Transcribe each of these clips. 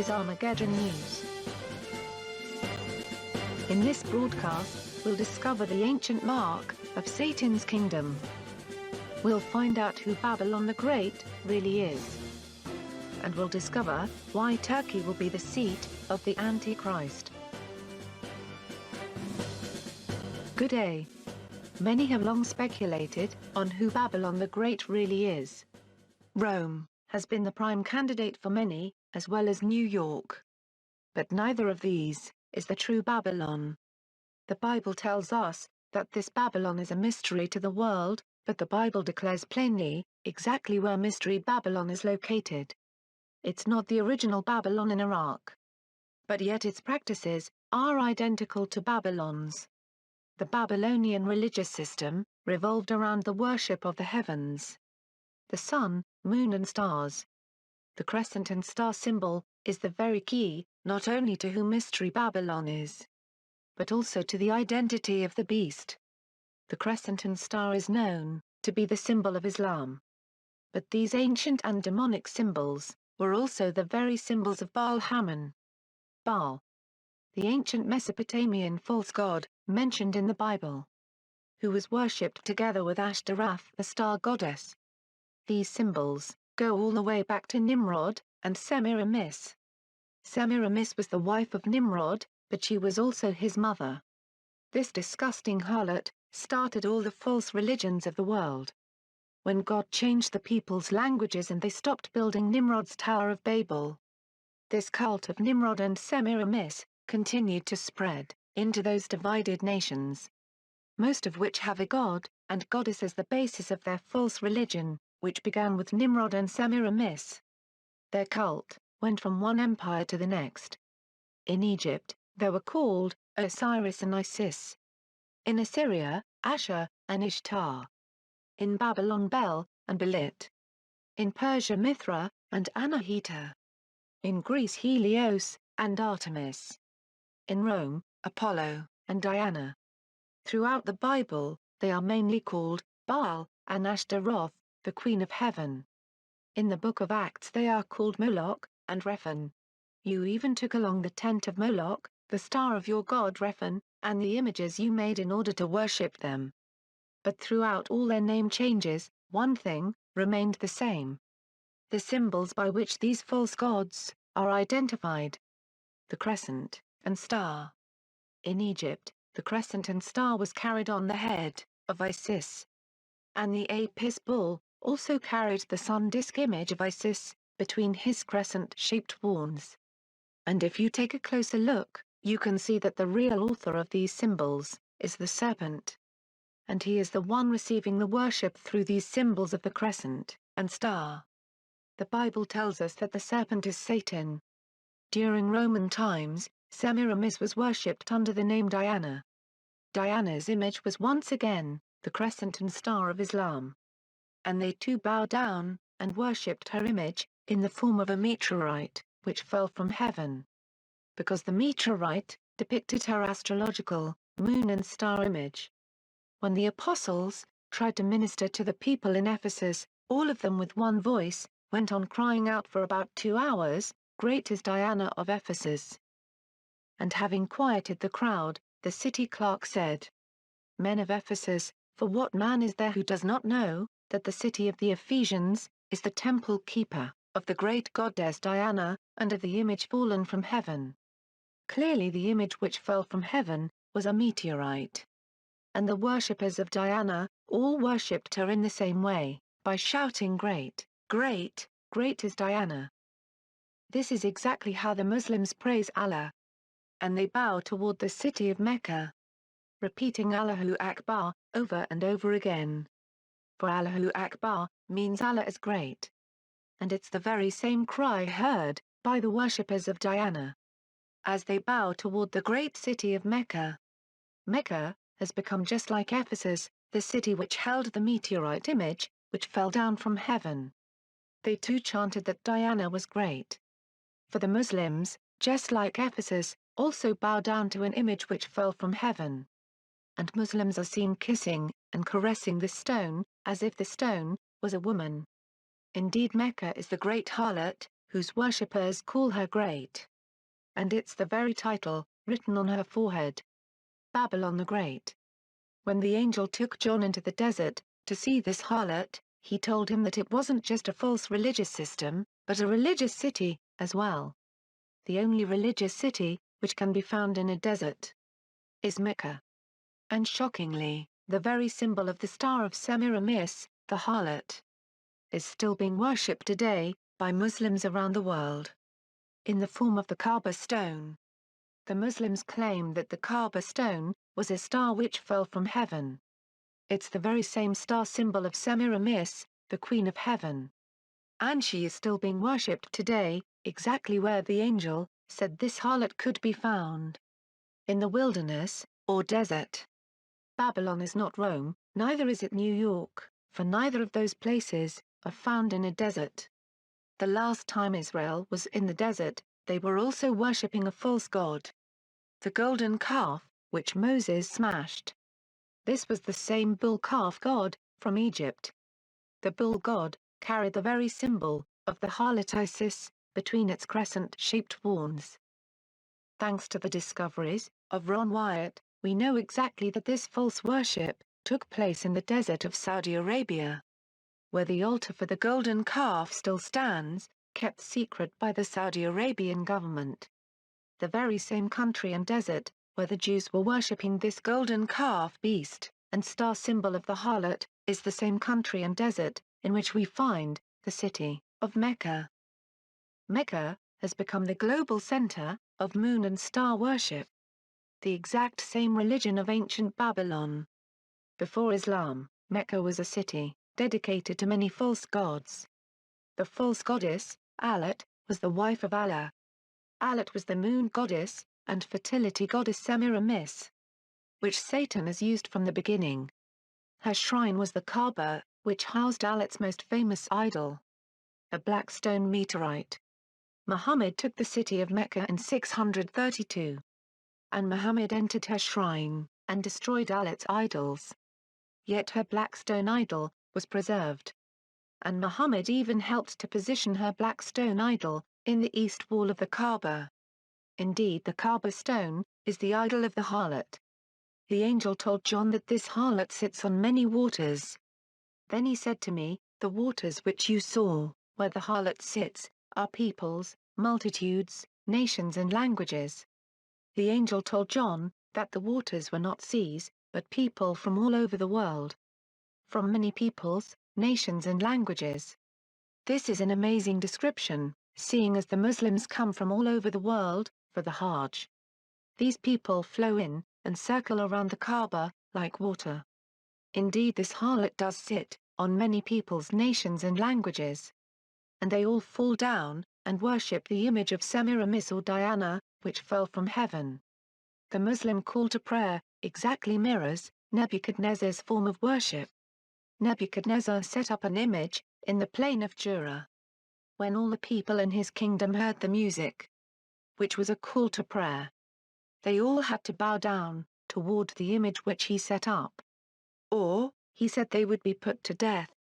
is Armageddon News. In this broadcast, we'll discover the ancient mark of Satan's kingdom. We'll find out who Babylon the Great really is. And we'll discover why Turkey will be the seat of the Antichrist. Good day. Many have long speculated on who Babylon the Great really is. Rome has been the prime candidate for many, as well as New York. But neither of these is the true Babylon. The Bible tells us that this Babylon is a mystery to the world, but the Bible declares plainly exactly where Mystery Babylon is located. It's not the original Babylon in Iraq. But yet its practices are identical to Babylon's. The Babylonian religious system revolved around the worship of the heavens, the sun, moon and stars. The crescent and star symbol is the very key, not only to who Mystery Babylon is, but also to the identity of the beast. The crescent and star is known to be the symbol of Islam. But these ancient and demonic symbols were also the very symbols of Baal-Hamon. Baal, the ancient Mesopotamian false god mentioned in the Bible, who was worshipped together with Ashtaroth, the star goddess. These symbols go all the way back to Nimrod and Semiramis. Semiramis was the wife of Nimrod, but she was also his mother. This disgusting harlot started all the false religions of the world. When God changed the people's languages and they stopped building Nimrod's Tower of Babel, this cult of Nimrod and Semiramis continued to spread into those divided nations, most of which have a god and goddess as the basis of their false religion, which began with Nimrod and Semiramis. Their cult went from one empire to the next. In Egypt, they were called Osiris and Isis. In Assyria, Ashur and Ishtar. In Babylon, Bel and Belit. In Persia, Mithra and Anahita. In Greece, Helios and Artemis. In Rome, Apollo and Diana. Throughout the Bible, they are mainly called Baal and Ashtaroth, the Queen of Heaven. In the Book of Acts they are called Moloch and Rephan. You even took along the tent of Moloch, the star of your god Rephan, and the images you made in order to worship them. But throughout all their name changes, one thing remained the same. The symbols by which these false gods are identified. The crescent and star. In Egypt, the crescent and star was carried on the head of Isis. And the Apis bull also carried the sun disk image of Isis between his crescent-shaped horns. And if you take a closer look, you can see that the real author of these symbols is the serpent. And he is the one receiving the worship through these symbols of the crescent and star. The Bible tells us that the serpent is Satan. During Roman times, Semiramis was worshipped under the name Diana. Diana's image was once again the crescent and star of Islam. And they too bowed down and worshipped her image in the form of a meteorite, which fell from heaven. Because the meteorite depicted her astrological, moon and star image. When the apostles tried to minister to the people in Ephesus, all of them with one voice went on crying out for about 2 hours, "Great is Diana of Ephesus." And having quieted the crowd, the city clerk said, "Men of Ephesus, for what man is there who does not know that the city of the Ephesians is the temple keeper of the great goddess Diana, and of the image fallen from heaven?" Clearly the image which fell from heaven was a meteorite. And the worshippers of Diana all worshipped her in the same way, by shouting, "Great, great, great is Diana." This is exactly how the Muslims praise Allah. And they bow toward the city of Mecca, repeating Allahu Akbar over and over again. For Allahu Akbar means Allah is great. And it's the very same cry heard by the worshippers of Diana as they bow toward the great city of Mecca. Mecca has become just like Ephesus, the city which held the meteorite image, which fell down from heaven. They too chanted that Diana was great. For the Muslims, just like Ephesus, also bow down to an image which fell from heaven. And Muslims are seen kissing and caressing the stone, as if the stone was a woman. Indeed, Mecca is the great harlot, whose worshippers call her great. And it's the very title, written on her forehead. Babylon the Great. When the angel took John into the desert, to see this harlot, he told him that it wasn't just a false religious system, but a religious city, as well. The only religious city, which can be found in a desert, is Mecca. And shockingly, the very symbol of the Star of Semiramis, the harlot, is still being worshipped today, by Muslims around the world, in the form of the Kaaba stone. The Muslims claim that the Kaaba stone was a star which fell from heaven. It's the very same star symbol of Semiramis, the Queen of Heaven. And she is still being worshipped today, exactly where the angel said this harlot could be found. In the wilderness, or desert. Babylon is not Rome, neither is it New York, for neither of those places are found in a desert. The last time Israel was in the desert, they were also worshipping a false god. The golden calf, which Moses smashed. This was the same bull calf god, from Egypt. The bull god carried the very symbol of the harlot Isis between its crescent-shaped horns. Thanks to the discoveries of Ron Wyatt, we know exactly that this false worship took place in the desert of Saudi Arabia, where the altar for the golden calf still stands, kept secret by the Saudi Arabian government. The very same country and desert, where the Jews were worshipping this golden calf beast, and star symbol of the harlot, is the same country and desert, in which we find the city of Mecca. Mecca has become the global center of moon and star worship. The exact same religion of ancient Babylon. Before Islam, Mecca was a city dedicated to many false gods. The false goddess, Alat, was the wife of Allah. Alat was the moon goddess, and fertility goddess Semiramis, which Satan has used from the beginning. Her shrine was the Kaaba, which housed Alat's most famous idol, a black stone meteorite. Muhammad took the city of Mecca in 632. And Muhammad entered her shrine, and destroyed Alat's idols. Yet her black stone idol was preserved. And Muhammad even helped to position her black stone idol in the east wall of the Kaaba. Indeed, the Kaaba stone is the idol of the harlot. The angel told John that this harlot sits on many waters. Then he said to me, "The waters which you saw, where the harlot sits, are peoples, multitudes, nations and languages." The angel told John that the waters were not seas, but people from all over the world. From many peoples, nations and languages. This is an amazing description, seeing as the Muslims come from all over the world for the Hajj. These people flow in and circle around the Kaaba like water. Indeed, this harlot does sit on many peoples, nations and languages. And they all fall down and worship the image of Semiramis or Diana, which fell from heaven. The Muslim call to prayer exactly mirrors Nebuchadnezzar's form of worship. Nebuchadnezzar set up an image in the plain of Dura. When all the people in his kingdom heard the music, which was a call to prayer, they all had to bow down toward the image which he set up. Or, he said they would be put to death.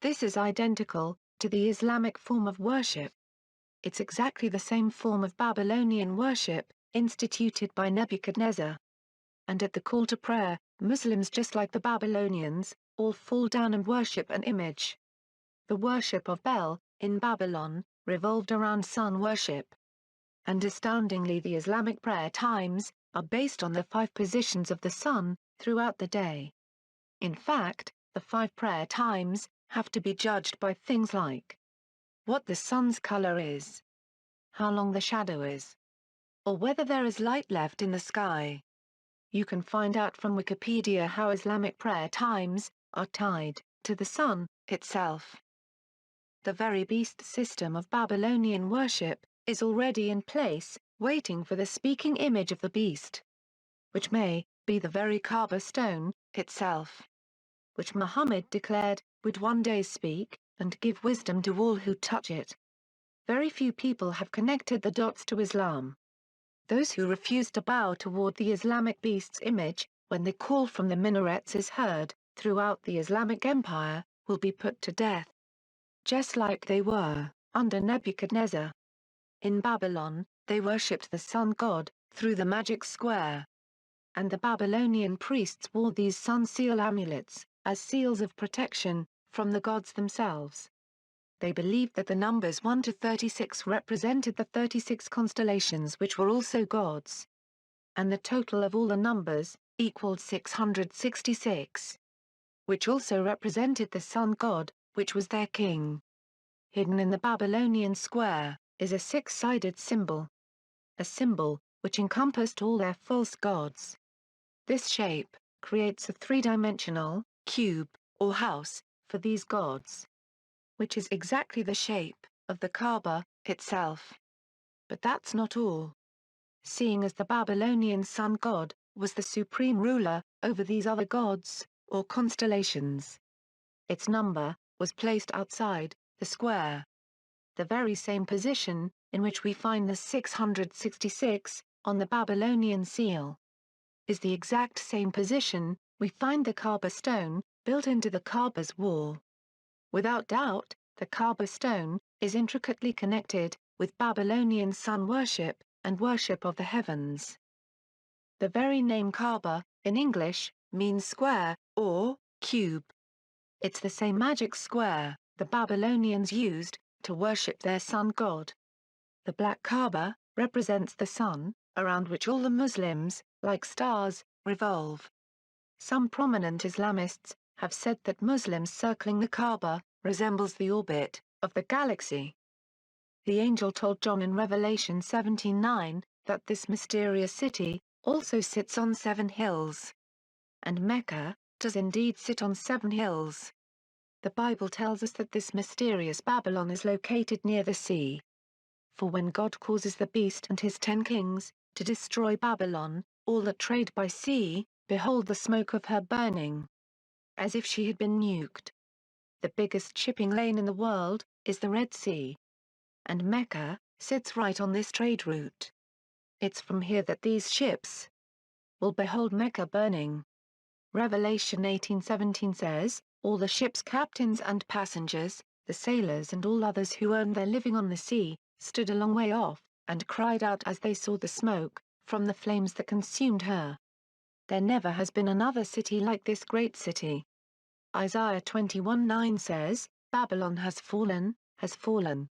This is identical to the Islamic form of worship. It's exactly the same form of Babylonian worship instituted by Nebuchadnezzar. And at the call to prayer, Muslims, just like the Babylonians, all fall down and worship an image. The worship of Bel, in Babylon, revolved around sun worship. And astoundingly, the Islamic prayer times are based on the 5 positions of the sun throughout the day. In fact, the 5 prayer times have to be judged by things like what the sun's color is, how long the shadow is, or whether there is light left in the sky. You can find out from Wikipedia how Islamic prayer times are tied to the sun itself. The very beast system of Babylonian worship is already in place, waiting for the speaking image of the beast, which may be the very Kaaba stone itself, which Muhammad declared would one day speak and give wisdom to all who touch it. Very few people have connected the dots to Islam. Those who refuse to bow toward the Islamic beast's image, when the call from the minarets is heard throughout the Islamic Empire, will be put to death. Just like they were under Nebuchadnezzar. In Babylon, they worshipped the sun god, through the magic square. And the Babylonian priests wore these sun seal amulets, as seals of protection, from the gods themselves. They believed that the numbers 1 to 36 represented the 36 constellations which were also gods. And the total of all the numbers, equaled 666. Which also represented the sun god, which was their king. Hidden in the Babylonian square, is a six-sided symbol. A symbol, which encompassed all their false gods. This shape, creates a three-dimensional, cube, or house, for these gods. Which is exactly the shape, of the Kaaba, itself. But that's not all. Seeing as the Babylonian sun god, was the supreme ruler, over these other gods, or constellations. Its number, was placed outside, the square. The very same position, in which we find the 666, on the Babylonian seal. Is the exact same position, we find the Kaaba stone, built into the Kaaba's wall. Without doubt, the Kaaba stone, is intricately connected, with Babylonian sun worship, and worship of the heavens. The very name Kaaba, in English, means square, or cube. It's the same magic square, the Babylonians used, to worship their sun god. The black Kaaba, represents the sun, around which all the Muslims, like stars, revolve. Some prominent Islamists, have said that Muslims circling the Kaaba, resembles the orbit, of the galaxy. The angel told John in Revelation 17:9, that this mysterious city, also sits on 7 hills. And Mecca, does indeed sit on 7 hills. The Bible tells us that this mysterious Babylon is located near the sea. For when God causes the beast and his 10 kings, to destroy Babylon, all that trade by sea, behold the smoke of her burning. As if she had been nuked. The biggest shipping lane in the world, is the Red Sea. And Mecca, sits right on this trade route. It's from here that these ships will behold Mecca burning. Revelation 18:17 says, all the ship's captains and passengers, the sailors and all others who earned their living on the sea, stood a long way off, and cried out as they saw the smoke, from the flames that consumed her. There never has been another city like this great city. Isaiah 21:9 says, Babylon has fallen, has fallen.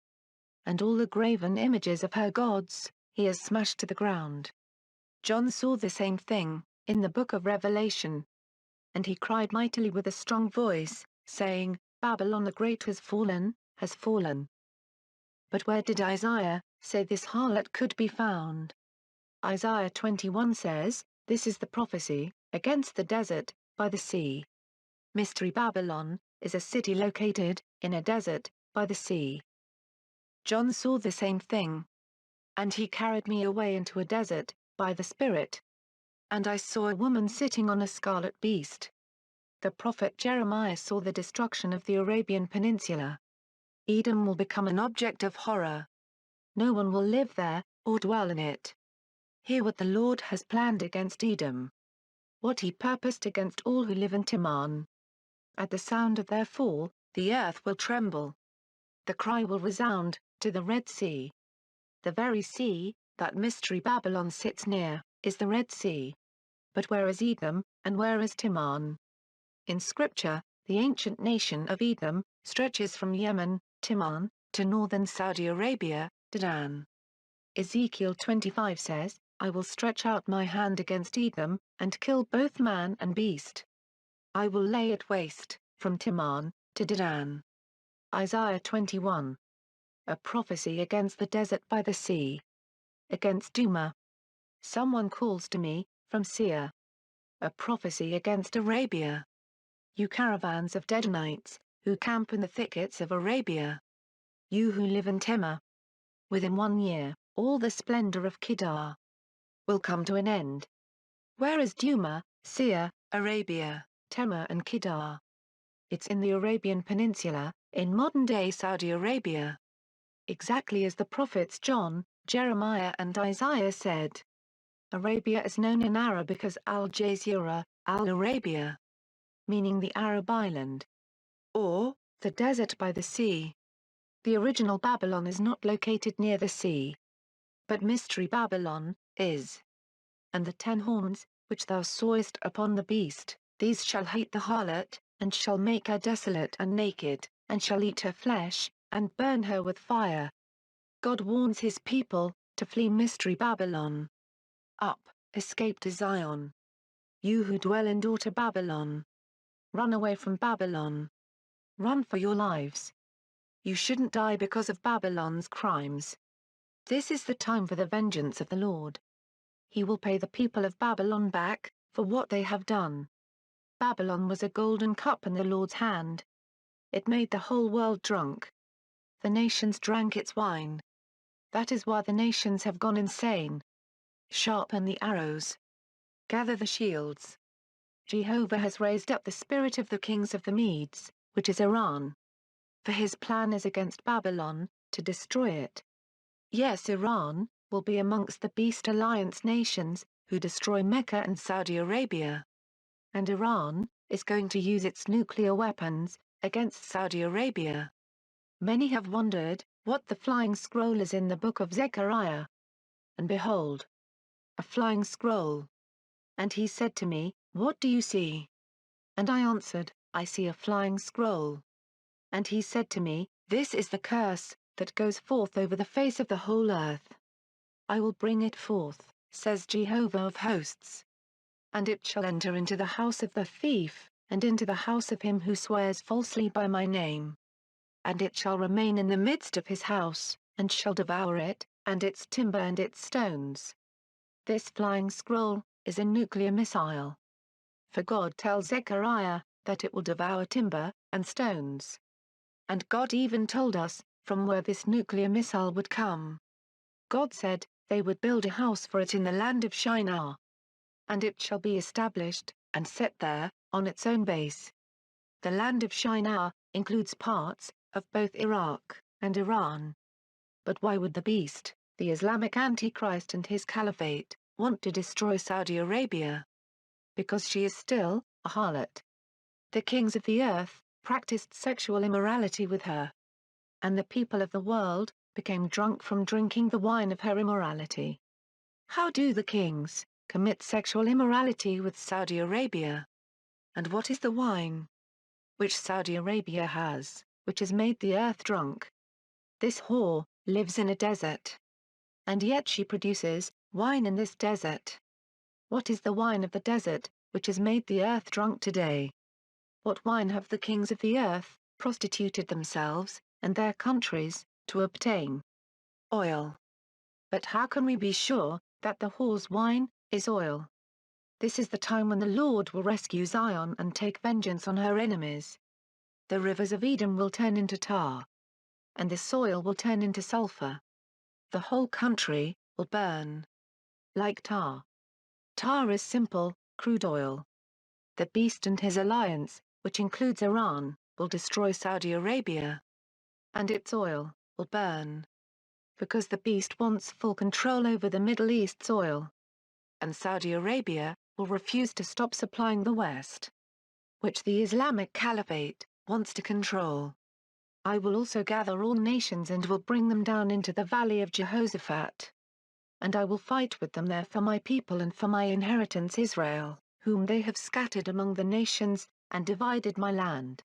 And all the graven images of her gods, he has smashed to the ground. John saw the same thing, in the book of Revelation. And he cried mightily with a strong voice, saying, Babylon the Great has fallen, has fallen. But where did Isaiah say this harlot could be found? Isaiah 21 says, this is the prophecy, against the desert, by the sea. Mystery Babylon, is a city located, in a desert, by the sea. John saw the same thing. And he carried me away into a desert, by the Spirit. And I saw a woman sitting on a scarlet beast. The prophet Jeremiah saw the destruction of the Arabian Peninsula. Edom will become an object of horror. No one will live there, or dwell in it. Hear what the Lord has planned against Edom. What he purposed against all who live in Teman. At the sound of their fall, the earth will tremble. The cry will resound, to the Red Sea. The very sea, that mystery Babylon sits near, is the Red Sea. But where is Edom, and where is Teman? In Scripture, the ancient nation of Edom, stretches from Yemen, Teman, to northern Saudi Arabia, Dedan. Ezekiel 25 says, I will stretch out my hand against Edom, and kill both man and beast. I will lay it waste, from Teman, to Dedan. Isaiah 21. A prophecy against the desert by the sea. Against Duma. Someone calls to me, from Seir. A prophecy against Arabia. You caravans of Dedanites, who camp in the thickets of Arabia. You who live in Tema. Within 1 year, all the splendor of Kedar will come to an end. Where is Duma, Seir, Arabia, Tema and Kedar? It's in the Arabian Peninsula, in modern-day Saudi Arabia. Exactly as the prophets John, Jeremiah and Isaiah said. Arabia is known in Arabic as Al-Jazira, Al-Arabia, meaning the Arab island, or the desert by the sea. The original Babylon is not located near the sea. But Mystery Babylon is. And the 10 horns, which thou sawest upon the beast, these shall hate the harlot, and shall make her desolate and naked, and shall eat her flesh, and burn her with fire. God warns his people to flee Mystery Babylon. Up, escape to Zion. You who dwell in daughter Babylon. Run away from Babylon. Run for your lives. You shouldn't die because of Babylon's crimes. This is the time for the vengeance of the Lord. He will pay the people of Babylon back for what they have done. Babylon was a golden cup in the Lord's hand. It made the whole world drunk. The nations drank its wine. That is why the nations have gone insane. Sharpen the arrows. Gather the shields. Jehovah has raised up the spirit of the kings of the Medes, which is Iran. For his plan is against Babylon, to destroy it. Yes, Iran will be amongst the Beast Alliance nations, who destroy Mecca and Saudi Arabia. And Iran is going to use its nuclear weapons against Saudi Arabia. Many have wondered what the flying scroll is in the book of Zechariah. And behold, a flying scroll. And he said to me, What do you see? And I answered, I see a flying scroll. And he said to me, This is the curse that goes forth over the face of the whole earth. I will bring it forth, says Jehovah of hosts. And it shall enter into the house of the thief, and into the house of him who swears falsely by my name. And it shall remain in the midst of his house, and shall devour it, and its timber and its stones. This flying scroll is a nuclear missile. For God tells Zechariah that it will devour timber and stones. And God even told us from where this nuclear missile would come. God said they would build a house for it in the land of Shinar. And it shall be established and set there on its own base. The land of Shinar includes parts of both Iraq and Iran. But why would the beast, the Islamic Antichrist and his caliphate, want to destroy Saudi Arabia? Because she is still a harlot. The kings of the earth practiced sexual immorality with her. And the people of the world became drunk from drinking the wine of her immorality. How do the kings commit sexual immorality with Saudi Arabia? And what is the wine which Saudi Arabia has, which has made the earth drunk? This whore lives in a desert. And yet she produces wine in this desert. What is the wine of the desert, which has made the earth drunk today? What wine have the kings of the earth prostituted themselves and their countries to obtain? Oil. But how can we be sure that the whore's wine is oil? This is the time when the Lord will rescue Zion and take vengeance on her enemies. The rivers of Edom will turn into tar. And the soil will turn into sulfur. The whole country will burn like tar. Tar is simple, crude oil. The beast and his alliance, which includes Iran, will destroy Saudi Arabia. And its oil will burn. Because the beast wants full control over the Middle East's oil. And Saudi Arabia will refuse to stop supplying the West, which the Islamic Caliphate wants to control. I will also gather all nations and will bring them down into the valley of Jehoshaphat. And I will fight with them there for my people and for my inheritance Israel, whom they have scattered among the nations, and divided my land.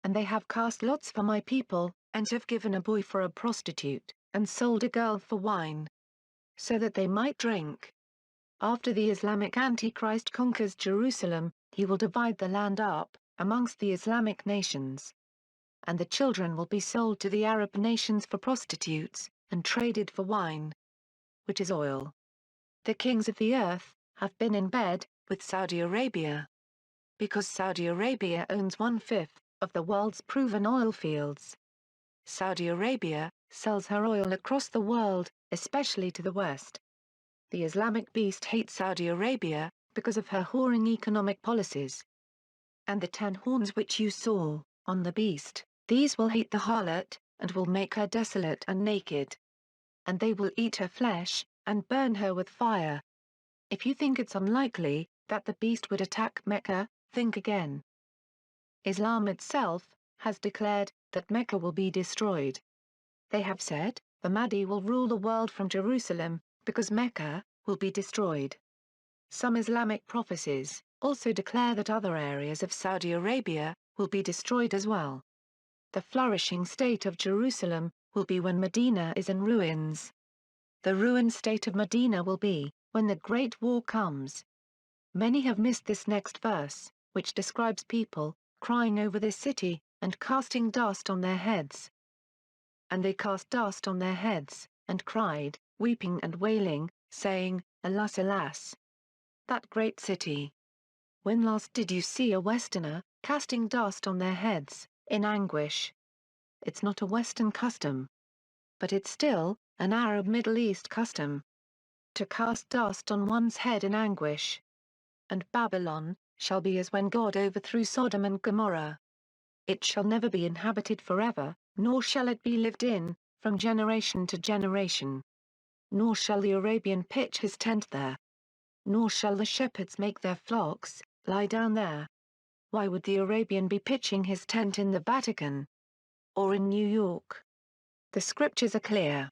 And they have cast lots for my people, and have given a boy for a prostitute, and sold a girl for wine, so that they might drink. After the Islamic Antichrist conquers Jerusalem, he will divide the land up amongst the Islamic nations. And the children will be sold to the Arab nations for prostitutes, and traded for wine, which is oil. The kings of the earth have been in bed with Saudi Arabia. Because Saudi Arabia owns 1/5 of the world's proven oil fields. Saudi Arabia sells her oil across the world, especially to the West. The Islamic beast hates Saudi Arabia because of her whoring economic policies. And the 10 horns which you saw on the beast, these will hate the harlot, and will make her desolate and naked. And they will eat her flesh, and burn her with fire. If you think it's unlikely that the beast would attack Mecca, think again. Islam itself has declared that Mecca will be destroyed. They have said, the Mahdi will rule the world from Jerusalem, because Mecca will be destroyed. Some Islamic prophecies also declare that other areas of Saudi Arabia will be destroyed as well. The flourishing state of Jerusalem will be when Medina is in ruins. The ruined state of Medina will be when the Great War comes. Many have missed this next verse, which describes people crying over this city and casting dust on their heads. And they cast dust on their heads, and cried, weeping and wailing, saying, Alas, alas! That great city! When last did you see a Westerner casting dust on their heads, in anguish? It's not a Western custom. But it's still an Arab Middle East custom. To cast dust on one's head in anguish. And Babylon shall be as when God overthrew Sodom and Gomorrah. It shall never be inhabited forever, nor shall it be lived in, from generation to generation. Nor shall the Arabian pitch his tent there. Nor shall the shepherds make their flocks lie down there. Why would the Arabian be pitching his tent in the Vatican? Or in New York? The scriptures are clear.